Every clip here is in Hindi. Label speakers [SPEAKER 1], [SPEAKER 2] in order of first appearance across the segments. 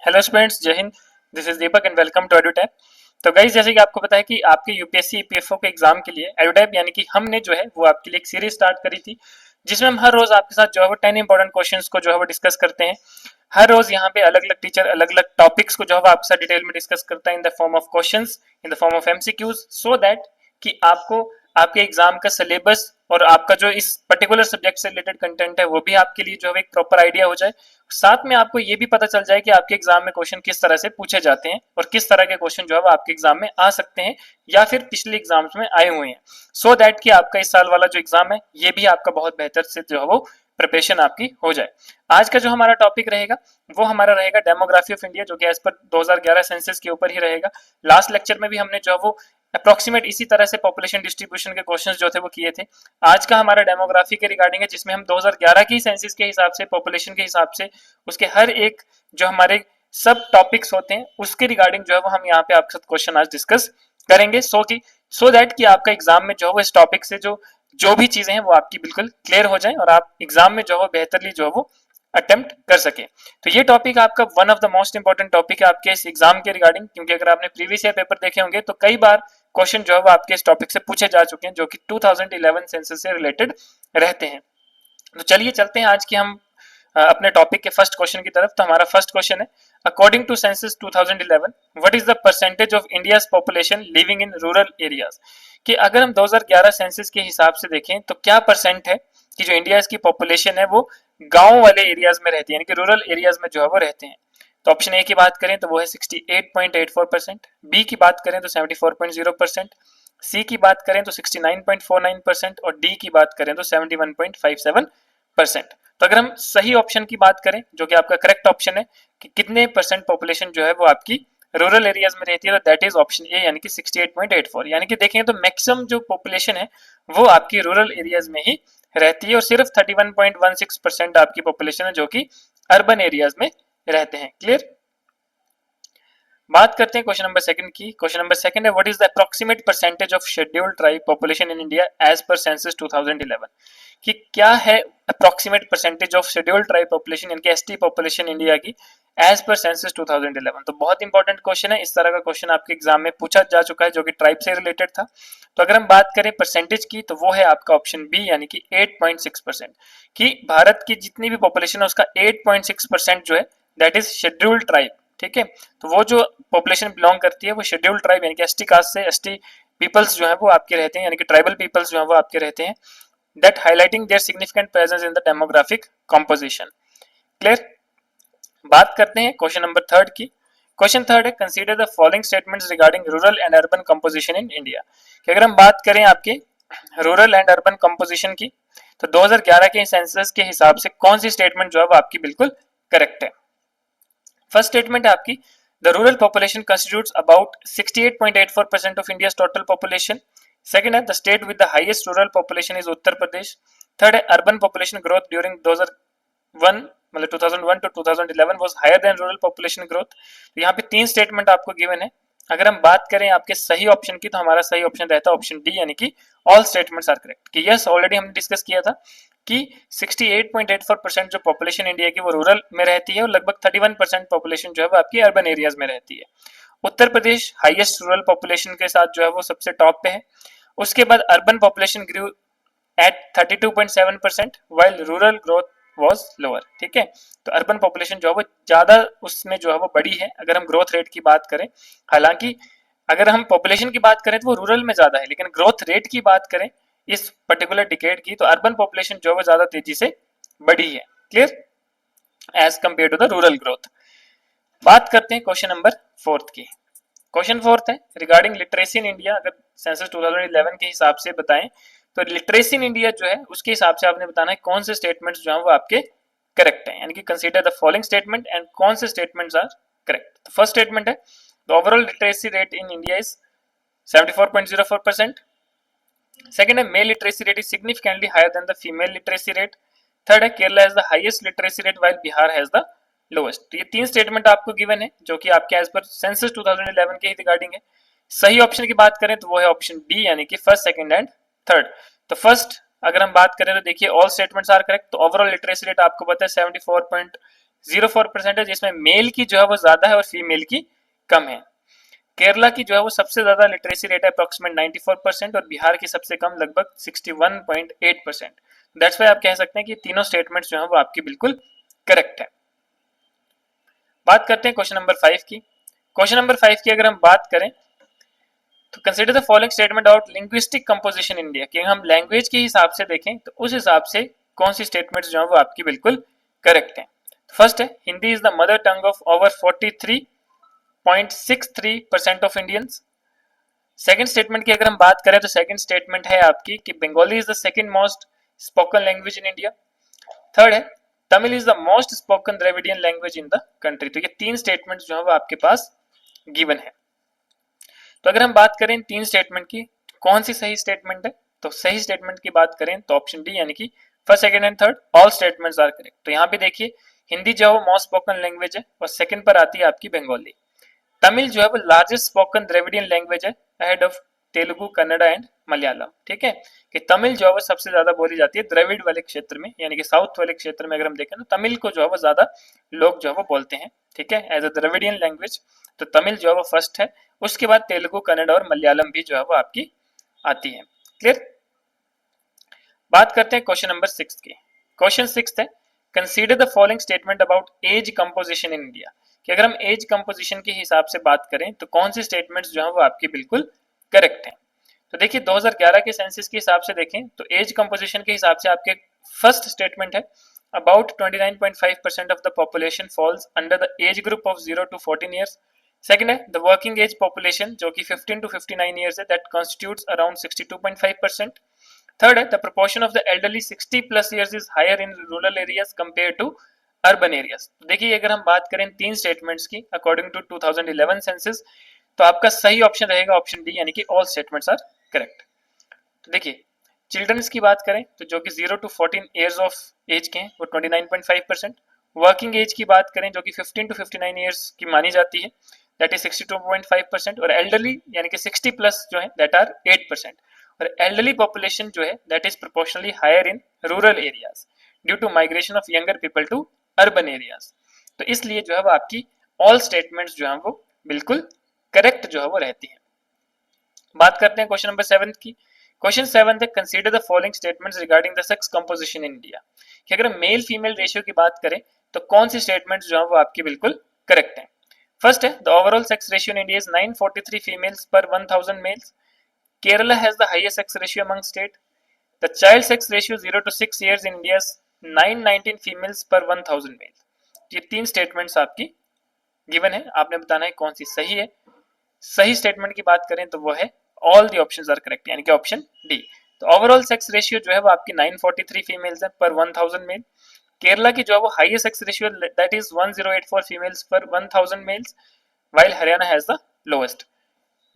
[SPEAKER 1] Hello students, Jai Hind. This is Deepak and welcome to Edutap. तो गाइस, जैसे कि आपको पता है कि आपके यूपीएससी ईपीएफओ के एग्जाम के लिए एडुटैप यानी कि हमने जो है वो आपके लिए एक सीरीज स्टार्ट करी थी, जिसमें हम हर रोज आपके साथ जो है वो 10 इंपॉर्टेंट क्वेश्चंस को जो है वो डिस्कस करते हैं। हर रोज यहाँ पे अलग अलग टीचर अलग अलग टॉपिक्स को जो है वो आपके साथ डिटेल में डिस्कस करता है in the form of questions, in the form of MCQs, so that कि आपको आपके एग्जाम का सिलेबस और आपका जो इस पर्टिकुलर सब्जेक्ट से रिलेटेड कंटेंट है वो भी आपके लिए जो है एक प्रॉपर आइडिया हो जाए। साथ में आपको ये भी पता चल जाए कि आपके एग्जाम में क्वेश्चन किस तरह से पूछे जाते हैं और किस तरह के क्वेश्चन जो है वो आपके एग्जाम में आ सकते हैं या फिर पिछले एग्जाम्स में आए हुए हैं, सो दैट कि आपका इस साल वाला जो एग्जाम है ये भी आपका बहुत बेहतर से जो है वो प्रिपरेशन आपकी हो जाए। आज का जो हमारा टॉपिक रहेगा वो हमारा रहेगा डेमोग्राफी ऑफ इंडिया, जो कि एज पर 2011 सेंसस के ऊपर ही रहेगा। लास्ट लेक्चर में भी हमने जो है वो अप्रोक्सीमेट इसी तरह से पॉपुलेशन डिस्ट्रीब्यूशन के क्वेश्चंस जो थे वो किए थे। आज का हमारा डेमोग्राफी के रिगार्डिंग है, जिसमें हम 2011 की सेंसस के हिसाब से, पॉपुलेशन के हिसाब से उसके हर एक जो हमारे सब टॉपिक्स होते हैं उसके रिगार्डिंग जो है वो हम यहाँ पे आपके साथ क्वेश्चन आज डिस्कस करेंगे, सो दैट कि आपका एग्जाम में जो है वो इस टॉपिक से जो जो भी चीजें हैं वो आपकी बिल्कुल क्लियर हो जाए और आप एग्जाम में जो है बेहतरली जो है वो अटेम्प्ट कर सके। तो ये टॉपिक आपका one of the most important topic है आपके इस एग्जाम के रिगार्डिंग, क्योंकि अगर आपने प्रीवियस ईयर पेपर देखे होंगे तो कई बार क्वेश्चन जो है वो आपके इस टॉपिक से पूछे जा चुके हैं, जो कि 2011 सेंसस से रिलेटेड रहते हैं। तो चलिए चलते हैं आज की हम अपने टॉपिक के फर्स्ट क्वेश्चन की तरफ। तो हमारा फर्स्ट क्वेश्चन है, according to census 2011 what is the percentage of India's population living in rural areas. कि अगर हम 2011 सेंसस के हिसाब से देखें तो क्या परसेंट है कि जो इंडिया की पॉपुलेशन है वो गांव वाले एरियाज में रहती है, यानी कि रूरल एरियाज में जो है वो रहते हैं। तो ऑप्शन ए की बात करें तो वो है 68.84%, बी की बात करें तो 74.0%, सी की बात करें तो 69.49% और डी की बात करें तो 71.57%। तो अगर हम सही ऑप्शन की बात करें, जो कि आपका करेक्ट ऑप्शन है कि कितने परसेंट पॉपुलेशन जो है वो आपकी रूरल एरियाज में रहती है, तो दैट इज ऑप्शन ए, यानी कि 68.84। यानी कि देखें तो मैक्सिमम जो पॉपुलेशन है वो आपकी रूरल एरियाज में ही रहती है और सिर्फ 31.16% आपकी पॉपुलेशन है जो कि अर्बन एरियाज में रहते हैं। क्लियर। बात करते हैं क्वेश्चन नंबर सेकंड की। क्वेश्चन नंबर सेकंड है, what is the approximate percentage of scheduled tribe population in India as per census 2011। कि क्या है approximate percentage of scheduled tribe population, यानी कि एसटी पॉपुलेशन इंडिया की एज पर सेंसस 2011। तो बहुत इंपॉर्टेंट क्वेश्चन है, इस तरह का क्वेश्चन आपके एग्जाम में पूछा जा चुका है जो कि ट्राइब से रिलेटेड था। तो अगर हम बात करें परसेंटेज की तो वो है आपका ऑप्शन बी, यानी कि 8.6%। कि भारत की जितनी भी पॉपुलेशन है उसका 8.6% जो है दैट इज शेड्यूल्ड ट्राइब। ठीक है, तो वो जो पॉपुलेशन बिलोंग करती है वो शेड्यूल्ड ट्राइब यानी कि एसटी कास्ट से एसटी पीपल्स जो है वो आपके रहते हैं, यानी कि ट्राइबल पीपल्स जो है वो आपके रहते हैं, that highlighting their significant presence in the demographic composition. Clear. बात करते हैं क्वेश्चन नंबर थर्ड की। क्वेश्चन थर्ड है, consider the following statements regarding rural and urban composition in India. कि अगर हम बात करें आपके रूरल एंड अर्बन कंपोजिशन की तो 2011 के सेंसस के हिसाब से कौन सी स्टेटमेंट जो है वो आपकी बिल्कुल करेक्ट है। फर्स्ट स्टेटमेंट है आपकी, the rural population constitutes about 68.84% of India's total population. Second है, the state with the highest rural population is Uttar Pradesh. Third है, अर्बन पॉपुलेशन ग्रोथ ड्यूरिंग 2001 मतलब 2001 to 2011 was higher than rural population growth. तो यहाँ पे तीन स्टेटमेंट आपको गिवन है। अगर हम बात करें आपके सही ऑप्शन की तो हमारा सही ऑप्शन रहता है ऑप्शन डी, यानी कि ऑल स्टेटमेंट्स आर करेक्ट। कि यस, ऑलरेडी हमने डिस्कस किया था कि 68.84% जो पॉपुलेशन इंडिया की वो रूरल में रहती है और लगभग 31% पॉपुलेशन जो है वो आपकी अर्बन एरियाज में रहती है। Uttar Pradesh highest rural population के साथ जो है वो सबसे टॉप पे है। उसके बाद urban population grew at 32.7% while rural growth was lower. ठीक है, तो अर्बन पॉपुलेशन जो है वो ज्यादा उसमें जो है वो बड़ी है अगर हम ग्रोथ रेट की बात करें। हालांकि अगर हम पॉपुलेशन की बात करें तो वो रूरल में ज्यादा है, लेकिन ग्रोथ रेट की बात करें इस पर्टिकुलर डिकेड की तो अर्बन पॉपुलेशन जो है ज्यादा तेजी से बढ़ी है। Clear, as compare to the rural growth. बात करते हैं क्वेश्चन नंबर फोर्थ की। क्वेश्चन फोर्थ है, रिगार्डिंग लिटरेसी इन इंडिया। अगर सेंसस 2011 के हिसाब से बताएं तो लिटरेसी इन इंडिया जो है उसके हिसाब से आपने बताना है कौन से स्टेटमेंट्स जो है वो आपके करेक्ट है, यानी कि consider the following statement and कौन से स्टेटमेंट्स आर करेक्ट। तो फर्स्ट स्टेटमेंट है, the overall literacy rate in India is 74.04%। Second है, male literacy rate is significantly higher than the female literacy rate. Third है, Kerala has the highest literacy rate while Bihar has the lowest. तो ये तीन स्टेटमेंट आपको गिवन है जो कि आपके एज पर सेंसस 2011 के ही रिगार्डिंग है। सही ऑप्शन की बात करें तो वो है ऑप्शन डी, यानी कि फर्स्ट, सेकंड एंड थर्ड। तो फर्स्ट अगर हम बात करें तो देखिए ऑल स्टेटमेंट्स आर करेक्ट। तो ओवरऑल लिटरेसी रेट आपको पता है 0.04% है, जिसमें मेल की जो है वो ज्यादा है और फीमेल की कम है। केरला की जो है वो सबसे ज्यादा लिटरेसी रेट है अप्रोक्सीमेट 94% और बिहार की सबसे कम लगभग 61.8%। दैट्स वाई आप कह सकते हैं कि तीनों स्टेटमेंट्स जो है वो आपकी बिल्कुल करेक्ट है। बात करते हैं क्वेश्चन नंबर 5 की। क्वेश्चन नंबर 5 की अगर हम बात करें तो consider the following statement out linguistic composition India, कि हम लैंग्वेज के हिसाब से देखें तो उस हिसाब से कौन सी स्टेटमेंट्स जो है वो आपकी बिल्कुल करेक्ट है। फर्स्ट है Hindi is the mother tongue of over 43.63% of Indians. Second statement की अगर हम बात करें तो सेकंड स्टेटमेंट है आपकी कि Bengali is the second most spoken language in India. Third है Tamil is the most spoken Dravidian language in the country. तो ये तीन स्टेटमेंट्स जो है वो आपके पास गिवन है। तो अगर हम बात करें तीन स्टेटमेंट की कौन सी सही स्टेटमेंट है, तो सही स्टेटमेंट की बात करें तो ऑप्शन डी यानी कि first second and third all statements are correct. तो यहाँ पे देखिए हिंदी जो है वो मोस्ट स्पोकन लैंग्वेज है और सेकंड पर आती है आपकी बंगाली। तमिल जो है वो लार्जेस्ट स्पोकन द्रविडियन लैंग्वेज है ahead of Telugu Kannada and Malayalam. ठीक है कि तमिल जो है वो सबसे ज्यादा बोली जाती है द्रविड़ वाले क्षेत्र में, यानी कि साउथ वाले क्षेत्र में अगर हम देखें तो तमिल को जो है वो ज्यादा लोग जो है वो बोलते हैं। ठीक है एज अ द्रविडियन लैंग्वेज तो तमिल जो है वो फर्स्ट है, उसके बाद तेलुगु कन्नड़ा और मलयालम भी जो है वो आपकी आती है। क्लियर। बात करते हैं क्वेश्चन नंबर 6 की। क्वेश्चन 6 है consider the following statement about age composition in India, कि अगर हम एज कंपोजिशन के हिसाब से बात करें तो कौन सी स्टेटमेंट्स जो है वो आपकी बिल्कुल करेक्ट है। तो देखिए 2011 के सेंसस के हिसाब से देखें तो एज कंपोजिशन के हिसाब से आपके फर्स्ट स्टेटमेंट है about 29.5% of the population falls under the age group of 0 to 14 years. Second है द वर्किंग एज पॉपुलेशन जो कि 15 to 59 ईयर्स है, दैट कॉन्स्टिट्यूट्स अराउंड 62.5%। थर्ड है the proportion of the elderly 60 plus years is higher in rural areas compare to urban areas. देखिए अगर हम बात करें तीन स्टेटमेंट्स की अकॉर्डिंग टू 2011 सेंसस तो आपका सही ऑप्शन रहेगा ऑप्शन डी यानी कि ऑल स्टेटमेंट्स आर करेक्ट। तो देखिए चिल्ड्रंस की बात करें तो जो कि 0 to 14 ईयर्स ऑफ एज के हैं वो 29.5%। वर्किंग एज की बात करें जो कि 15 to 59 ईयर्स की मानी जाती है दैट इज 62.5%। और एल्डरली यानी कि 60 प्लस जो है दैट आर 8%। और एल्डरली पॉपुलेशन जो है that is proportionally higher in rural areas due to migration of younger people to urban areas. तो इसलिए जो है वो आपकी ऑल स्टेटमेंट्स जो है वो बिल्कुल करेक्ट जो है वो रहती है। बात करते हैं क्वेश्चन नंबर 7 की। क्वेश्चन 7 है consider the following statements regarding the sex composition in India, कि अगर मेल फीमेल रेशियो की बात करें तो कौन सी स्टेटमेंट्स जो है वो आपकी बिल्कुल करेक्ट है। फर्स्ट है the overall sex ratio in India is 943 females per 1000 males. Kerala has the highest sex ratio among state. The child sex ratio 0 to 6 years in India 919 females per 1000 mails. ये तीन स्टेटमेंट्स आपकी गिवन है, आपने बताना है कौन सी सही है। सही स्टेटमेंट की बात करें तो वो है all the options are correct यानी कि ऑप्शन डी। तो ओवरऑल सेक्स रेशियो जो है वो आपकी 943 फीमेल्स है पर 1000 मेल। केरला की जो है वो highest sex ratio that is 1084 females per 1000 males while Haryana has the lowest.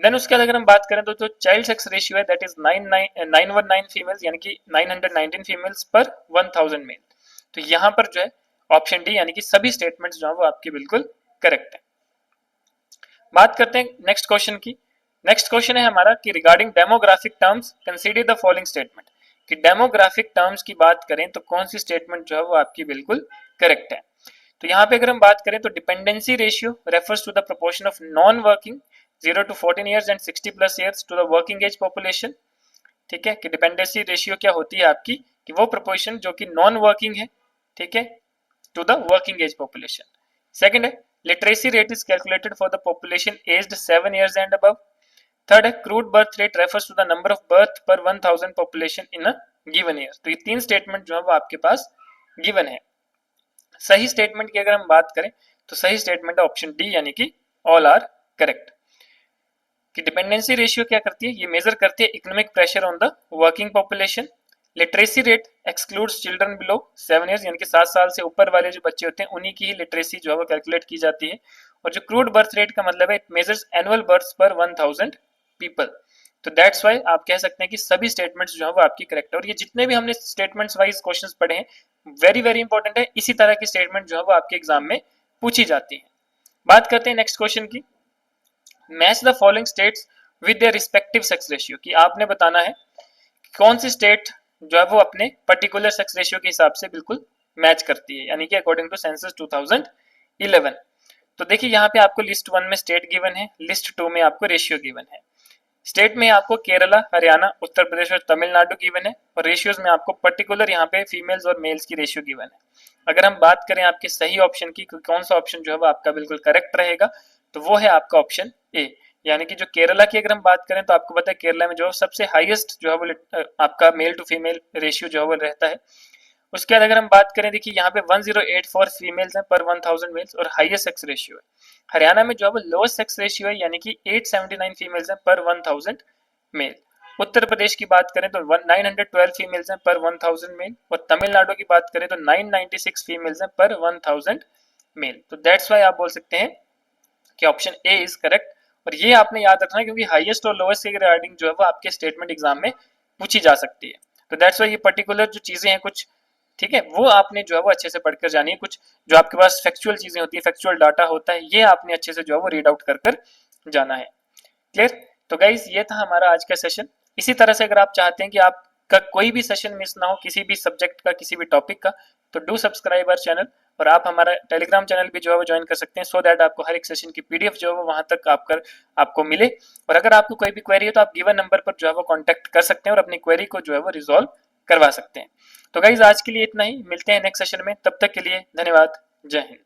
[SPEAKER 1] Then उसके बाद अगर हम बात करें तो जो चाइल्ड सेक्स रेशियो है दैट इज 919 फीमेल्स यानी कि 919 फीमेल्स पर 1000 मेल। तो यहाँ पर जो है ऑप्शन डी यानी कि सभी स्टेटमेंट्स जो है वो आपकी बिल्कुल करेक्ट है। बात करते हैं नेक्स्ट क्वेश्चन की। नेक्स्ट क्वेश्चन है हमारा कि regarding demographic terms consider the following statement, कि डेमोग्राफिक टर्म्स की बात करें तो कौन सी स्टेटमेंट जो है वो आपकी बिल्कुल करेक्ट है। तो यहाँ पे अगर हम बात करें तो dependency ratio refers to the proportion of non working 0 to 14 years and 60 plus years to the working age population. ठीक है कि डिपेंडेंसी रेशियो क्या होती है आपकी कि वो प्रोपोर्शन जो कि नॉन वर्किंग है, ठीक है, to the working age population. Second है literacy rate is calculated for the population aged 7 years and above. Third है crude birth rate refers to the number of birth per 1000 population in a given year. तो ये तीन स्टेटमेंट जो है वो आपके पास गिवन है। सही स्टेटमेंट की अगर हम बात करें तो सही स्टेटमेंट है ऑप्शन डी यानी कि ऑल आर करेक्ट। कि डिपेंडेंसी रेशियो क्या करती है, ये मेजर करती है economic pressure on the working population. Literacy rate excludes children below 7 years यानी कि 7 साल से ऊपर वाले जो बच्चे होते हैं उन्हीं की ही लिटरेसी जो है वो कैलकुलेट की जाती है। और जो क्रूड बर्थ रेट का मतलब है it measures annual birth per 1000 people. तो दैट्स वाई आप कह सकते हैं कि सभी स्टेटमेंट्स जो है वो आपकी करेक्ट है। और ये जितने भी हमने स्टेटमेंट्स वाइज क्वेश्चंस पढ़े हैं वेरी वेरी इंपॉर्टेंट है, इसी तरह की स्टेटमेंट जो है वो आपके एग्जाम में पूछी जाती है। बात करते हैं नेक्स्ट क्वेश्चन की। Match the following states with their respective sex ratio, कि आपने बताना है कौन सी स्टेट जो है वो अपने पर्टिकुलर सेक्स रेशियो के हिसाब से बिल्कुल मैच करती है, यानी कि अकॉर्डिंग टू सेंसस 2011। तो देखिए यहाँ पे आपको लिस्ट 1 में स्टेट गिवन है, लिस्ट 2 में आपको रेशियो गिवन है। स्टेट में आपको केरला, हरियाणा, उत्तर प्रदेश और तमिलनाडु गिवन है, और रेशियोज में आपको पर्टिकुलर यहाँ पे फीमेल्स और मेल्स की रेशियो गिवन है। अगर हम बात करें आपके सही ऑप्शन की, कौन सा ऑप्शन जो है वो आपका बिल्कुल करेक्ट रहेगा, तो वो है आपका ऑप्शन ए, यानी कि जो केरला की अगर हम बात करें तो आपको पता है केरला में जो सबसे हाईएस्ट जो है वो आपका मेल टू फीमेल रेशियो जो है वो रहता है। उसके बाद अगर हम बात करें, देखिए यहाँ पे 1084 फीमेल्स हैं पर 1000 मेल्स और हाईएस्ट सेक्स रेशियो है। हरियाणा में जो है वो लोएस्ट सेक्स रेशियो है, यानी कि 879 फीमेल्स हैं पर 1000 मेल। उत्तर प्रदेश की बात करें तो 912 फीमेल्स हैं पर 1000 मेल, और तमिलनाडु की बात करें तो 996 फीमेल्स हैं पर 1000 मेल। तो दैट्स वाई आप बोल सकते हैं कि ऑप्शन ए इज करेक्ट। और ये आपने याद रखना है क्योंकि हाईएस्ट और लोएस्ट के रिगार्डिंग जो है वो आपके स्टेटमेंट एग्जाम में पूछी जा सकती है। तो दैट्स वाई ये पर्टिकुलर जो चीजें हैं कुछ, ठीक है, वो आपने जो है वो अच्छे से पढ़कर जानी है। कुछ जो आपके पास फैक्चुअल चीजें होती है, फैक्चुअल डाटा होता है, ये आपने अच्छे से जो है वो रीड आउट कर कर जाना है। क्लियर? तो गाइज ये था हमारा आज का सेशन। इसी तरह से अगर आप चाहते हैं कि आपका कोई भी सेशन मिस ना हो किसी भी सब्जेक्ट का, किसी भी टॉपिक का, तो डू सब्सक्राइब आवर चैनल, और आप हमारा टेलीग्राम चैनल भी जो है वो ज्वाइन कर सकते हैं, सो दैट आपको हर एक सेशन की पीडीएफ जो है वो वहां तक आपको मिले। और अगर आपको कोई भी क्वेरी है तो आप गिवन नंबर पर जो है वो कॉन्टैक्ट कर सकते हैं और अपनी क्वेरी को जो है वो रिजॉल्व करवा सकते हैं। तो गाइज आज के लिए इतना ही, मिलते हैं नेक्स्ट सेशन में, तब तक के लिए धन्यवाद, जय हिंद।